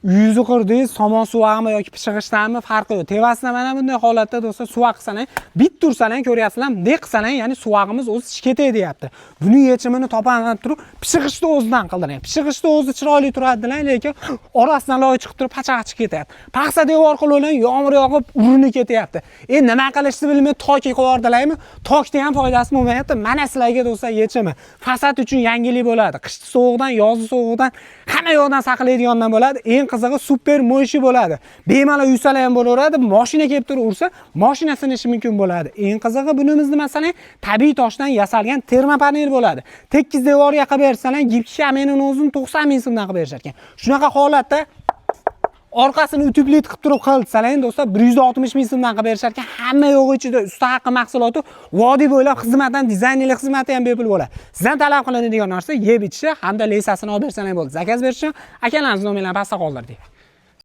Uyingizni qurdingiz, somon suvag'imi yoki pishig'ishdanmi farqi yo'q. Tevasida mana bunday holatda do'stlar suvaq qilsang, bit tursalang ko'ryapsizlar, bunday qilsang, ya'ni suvag'imiz o'zi ichib ketay deyapti. Buni yechimini topaman turib, pishig'ishni o'zidan qildiring. Pishig'ishni o'zi chiroyli turadilar, lekin orasidan loy chiqib turib pachaqa chiqib ketyapti. Paxsa devor qilib, yomg'ir yog'ib, urinib ketyapti. Nima qilishni bilmay toki qo'yardilarmi? Tokda ham foydasi bo'lmayapti. Mana sizlarga do'stlar yechimi. Fasad uchun yangilik bo'ladi. Qishki sovuqdan, yozgi sovuqdan hamma yoqdan saqlaydigandan bo'ladi. Eng qizig'i super mo'yshi bo'ladi. Bemalol yusala ham bo'laveradi. Mashina kelib turib ursa, mashina sinishi mumkin bo'ladi. Eng qizig'i bunimizni masalan tabiiy toshdan yasalgan termopanel bo'ladi. Tekis devorga qilib bersalar, gipki kaminini o'zini 90 ming so'mdan qilib berishar ekan. Shunaqa holatda orqasini utublit qilib turib qilsalar, do'stlar 160 ming so'mdan qilib berishar ekan. Hamma yo'q ichida usta haqqi mahsuloti vodiy bo'ylab xizmat ham, dizaynlik xizmati ham bepul bo'ladi. Sizdan talab qilinadigan narsa yeb ichishi hamda lesasini olib bersangiz bo'ldi. Zakaz berish uchun akalaringiz nomerlarini pastda qoldirdik.